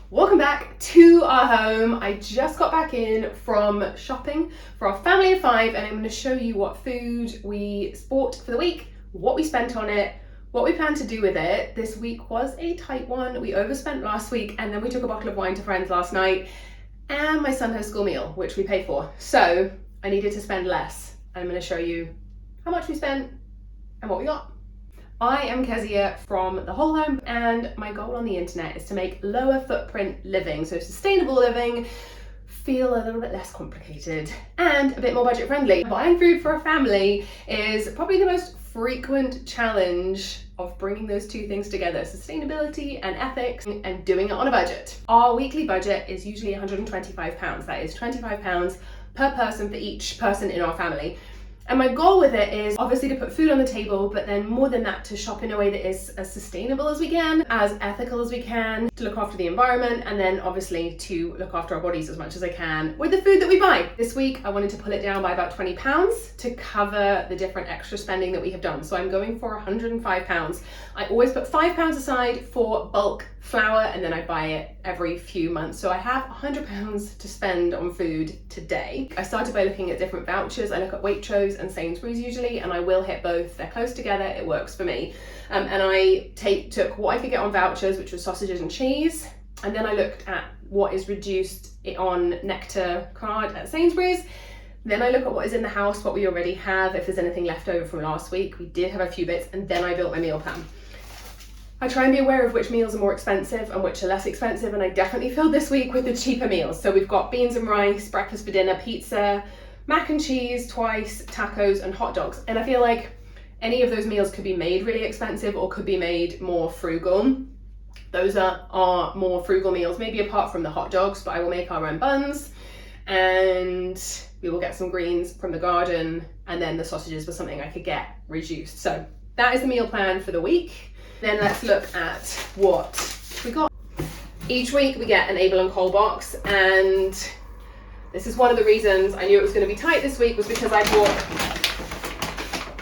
Welcome back to our home. I just got back in from shopping for our family of 5 and I'm going to show you what food we bought for the week, what we spent on it, what we plan to do with it. This week was a tight one. We overspent last week and then we took a bottle of wine to friends last night and my son has school meal, which we pay for. So I needed to spend less. I'm going to show you how much we spent and what we got. I am Kezia from The Whole Home and my goal on the internet is to make lower footprint living, so sustainable living, feel a little bit less complicated and a bit more budget friendly. Buying food for a family is probably the most frequent challenge of bringing those two things together, sustainability and ethics, and doing it on a budget. Our weekly budget is usually £125. That is £25 per person for each person in our family. And my goal with it is obviously to put food on the table, but then more than that, to shop in a way that is as sustainable as we can, as ethical as we can, to look after the environment, and then obviously to look after our bodies as much as I can with the food that we buy. This week, I wanted to pull it down by about £20 to cover the different extra spending that we have done. So I'm going for £105. I always put £5 aside for bulk flour and then I buy it every few months. So I have £100 to spend on food today. I started by looking at different vouchers. I look at Waitrose and Sainsbury's usually, and I will hit both. They're close together, it works for me. And I took what I could get on vouchers, which was sausages and cheese, and then I looked at what is reduced on Nectar card at Sainsbury's. Then I look at what is in the house, what we already have, if there's anything left over from last week. We did have a few bits, and then I built my meal plan. I try and be aware of which meals are more expensive and which are less expensive, and I definitely filled this week with the cheaper meals. So we've got beans and rice, breakfast for dinner, pizza, mac and cheese twice, tacos and hot dogs. And I feel like any of those meals could be made really expensive or could be made more frugal. Those are our more frugal meals, maybe apart from the hot dogs, but I will make our own buns and we will get some greens from the garden, and then the sausages were something I could get reduced. So that is the meal plan for the week. Then let's look at what we got. Each week we get an Able and Cole box, and this is one of the reasons I knew it was going to be tight this week, was because I bought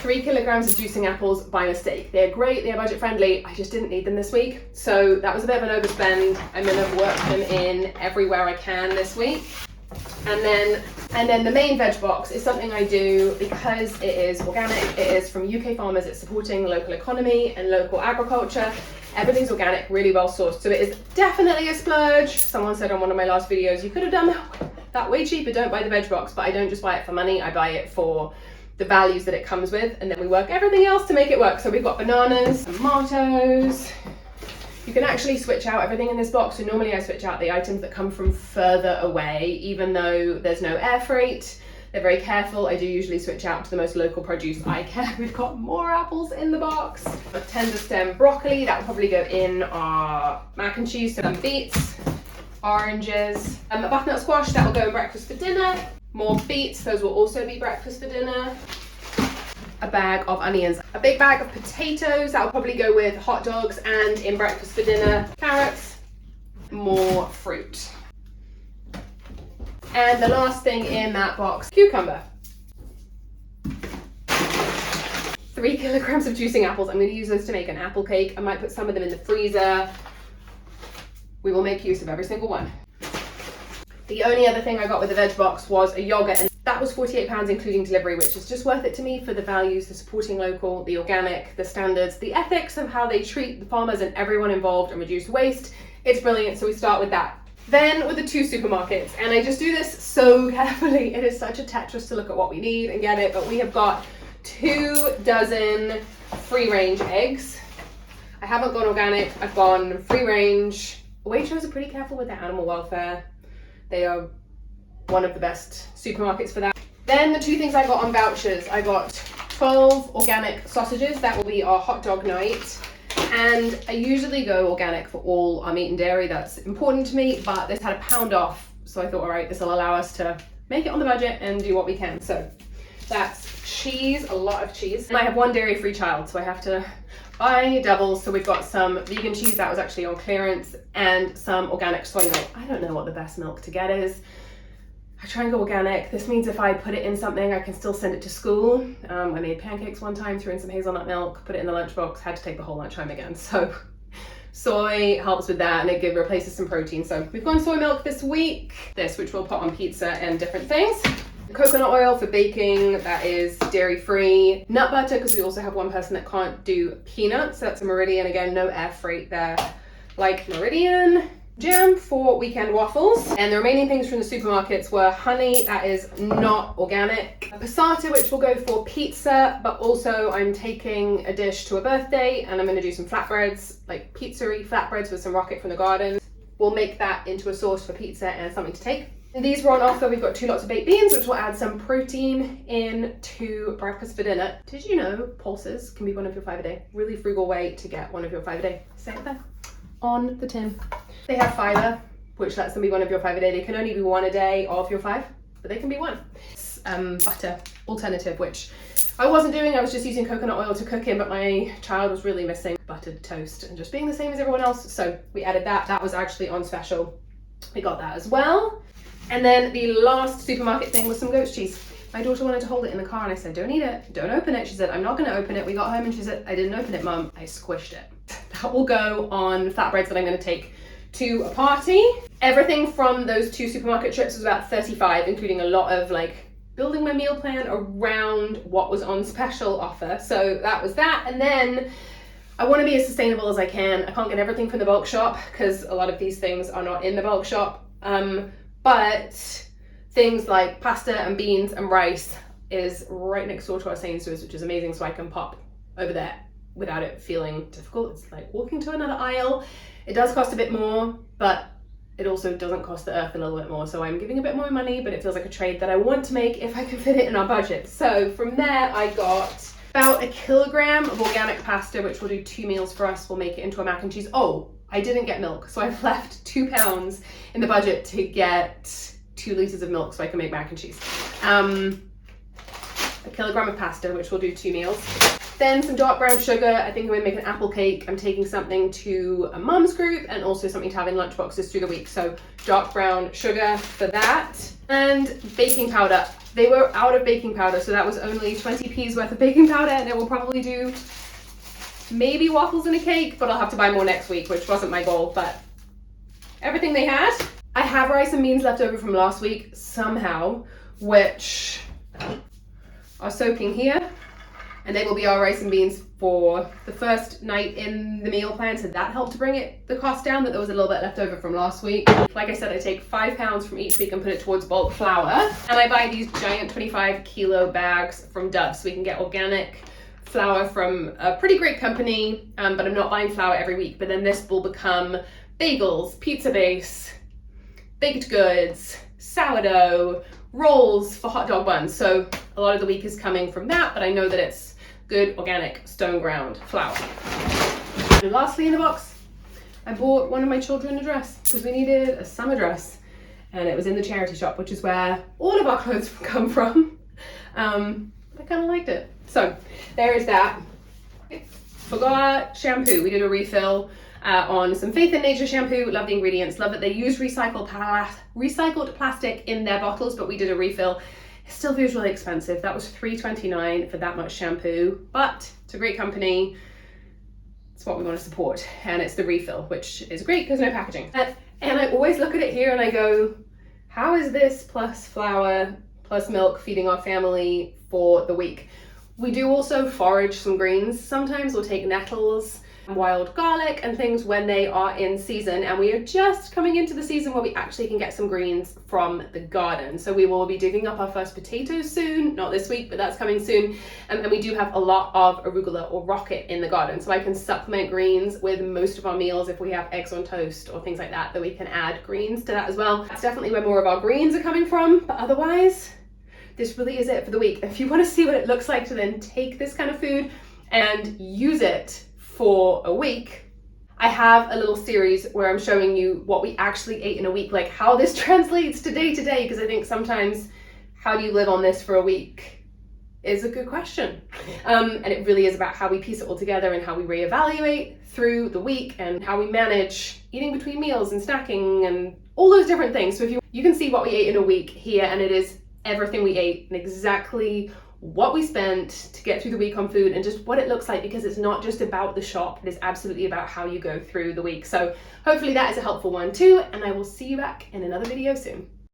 3 kilograms of juicing apples by mistake. They're great, they're budget friendly, I just didn't need them this week. So that was a bit of an overspend. I'm going to work them in everywhere I can this week. And then the main veg box is something I do because it is organic, it is from UK farmers, it's supporting the local economy and local agriculture. Everything's organic, really well sourced, so it is definitely a splurge. Someone said on one of my last videos, you could have done that way cheaper, don't buy the veg box, but I don't just buy it for money, I buy it for the values that it comes with, and then we work everything else to make it work. So we've got bananas, tomatoes. You can actually switch out everything in this box. So normally I switch out the items that come from further away, even though there's no air freight. They're very careful. I do usually switch out to the most local produce I can. We've got more apples in the box. A tender stem broccoli, that will probably go in our mac and cheese. So some beets, oranges, a butternut squash, that will go in breakfast for dinner. More beets, those will also be breakfast for dinner. A bag of onions, a big bag of potatoes, that will probably go with hot dogs and in breakfast for dinner. Carrots, more fruit. And the last thing in that box, cucumber. 3 kilograms of juicing apples. I'm going to use those to make an apple cake. I might put some of them in the freezer. We will make use of every single one. The only other thing I got with the veg box was a yogurt, and that was £48 including delivery, which is just worth it to me for the values, the supporting local, the organic, the standards, the ethics of how they treat the farmers and everyone involved and reduce waste. It's brilliant, so we start with that. Then with the 2 supermarkets, and I just do this so carefully. It is such a Tetris to look at what we need and get it, but we have got 2 dozen free range eggs. I haven't gone organic, I've gone free range. Waitrose are pretty careful with their animal welfare. They are one of the best supermarkets for that. Then the 2 things I got on vouchers, I got 12 organic sausages. That will be our hot dog night. And I usually go organic for all our meat and dairy. That's important to me, but this had £1 off. So I thought, all right, this will allow us to make it on the budget and do what we can. So that's cheese, a lot of cheese. And I have 1 dairy-free child, so I have to buy doubles. So we've got some vegan cheese that was actually on clearance and some organic soy milk. I don't know what the best milk to get is. I try and go organic. This means if I put it in something, I can still send it to school. I made pancakes one time, threw in some hazelnut milk, put it in the lunchbox, had to take the whole lunch home again. So Soy helps with that, and it replaces some protein. So we've gone soy milk this week, which we'll put on pizza and different things. Coconut oil for baking, that is dairy free. Nut butter, because we also have one person that can't do peanuts, so that's a Meridian. Again, no air freight there, like Meridian. Jam for weekend waffles, and the remaining things from the supermarkets were honey, that is not organic, passata, which will go for pizza, but also I'm taking a dish to a birthday and I'm going to do some flatbreads, like pizzeria flatbreads with some rocket from the garden. We'll make that into a sauce for pizza and something to take. And these were on offer. We've got 2 lots of baked beans, which will add some protein into breakfast for dinner. Did you know pulses can be one of your 5 a day? Really frugal way to get one of your 5 a day. Say it there on the tin. They have fiber, which lets them be one of your 5 a day. They can only be 1 a day of your 5, but they can be 1. It's butter alternative, which I wasn't doing. I was just using coconut oil to cook in, but my child was really missing buttered toast and just being the same as everyone else. So we added that. That was actually on special. We got that as well. And then the last supermarket thing was some goat's cheese. My daughter wanted to hold it in the car and I said, don't eat it, don't open it. She said, I'm not gonna open it. We got home and she said, I didn't open it, Mum, I squished it. That will go on flatbreads that I'm gonna take to a party. Everything from those 2 supermarket trips was about 35, including a lot of like building my meal plan around what was on special offer. So that was that. And then I want to be as sustainable as I can. I can't get everything from the bulk shop because a lot of these things are not in the bulk shop. But things like pasta and beans and rice is right next door to our Sainsbury's, which is amazing, so I can pop over there without it feeling difficult. It's like walking to another aisle. It does cost a bit more, but it also doesn't cost the earth a little bit more, so I'm giving a bit more money, but it feels like a trade that I want to make if I can fit it in our budget. So from there I got about 1 kilogram of organic pasta, which will do 2 meals for us. We'll make it into a mac and cheese. Oh, I didn't get milk, so I've left £2 in the budget to get 2 liters of milk so I can make mac and cheese. 1 kilogram of pasta, which will do 2 meals. Then some dark brown sugar. I think I'm gonna make an apple cake. I'm taking something to a mum's group and also something to have in lunch boxes through the week. So dark brown sugar for that. And baking powder. They were out of baking powder, so that was only 20p's worth of baking powder, and it will probably do maybe waffles and a cake, but I'll have to buy more next week, which wasn't my goal, but everything they had. I have rice and beans left over from last week somehow, which are soaking here, and they will be our rice and beans for the first night in the meal plan, so that helped to bring the cost down, that there was a little bit left over from last week. Like I said, I take £5 from each week and put it towards bulk flour, and I buy these giant 25 kilo bags from Dove, so we can get organic flour from a pretty great company, but I'm not buying flour every week. But then this will become bagels, pizza base, baked goods, sourdough, rolls for hot dog buns. So a lot of the week is coming from that, but I know that it's good organic stone ground flour. And lastly in the box, I bought one of my children a dress because we needed a summer dress, and it was in the charity shop, which is where all of our clothes come from. I kind of liked it. So there is that. Forgot shampoo. We did a refill on some Faith in Nature shampoo. Love the ingredients. Love that they use recycled plastic in their bottles, but we did a refill. It still feels really expensive. That was $3.29 for that much shampoo, but it's a great company. It's what we want to support, and it's the refill, which is great because no packaging. And I always look at it here and I go, how is this plus flour plus milk feeding our family for the week? We do also forage some greens. Sometimes we'll take nettles, wild garlic and things when they are in season, and we are just coming into the season where we actually can get some greens from the garden. So we will be digging up our first potatoes soon, not this week, but that's coming soon. And we do have a lot of arugula or rocket in the garden, so I can supplement greens with most of our meals. If we have eggs on toast or things like that, we can add greens to that as well. That's definitely where more of our greens are coming from, but otherwise, this really is it for the week. If you want to see what it looks like to then take this kind of food and use it for a week, I have a little series where I'm showing you what we actually ate in a week, like how this translates to day, because I think sometimes how do you live on this for a week is a good question. And it really is about how we piece it all together and how we reevaluate through the week and how we manage eating between meals and snacking and all those different things. So if you can see what we ate in a week here, and it is everything we ate and exactly what we spent to get through the week on food and just what it looks like, because it's not just about the shop, it is absolutely about how you go through the week. So hopefully that is a helpful one too, and I will see you back in another video soon.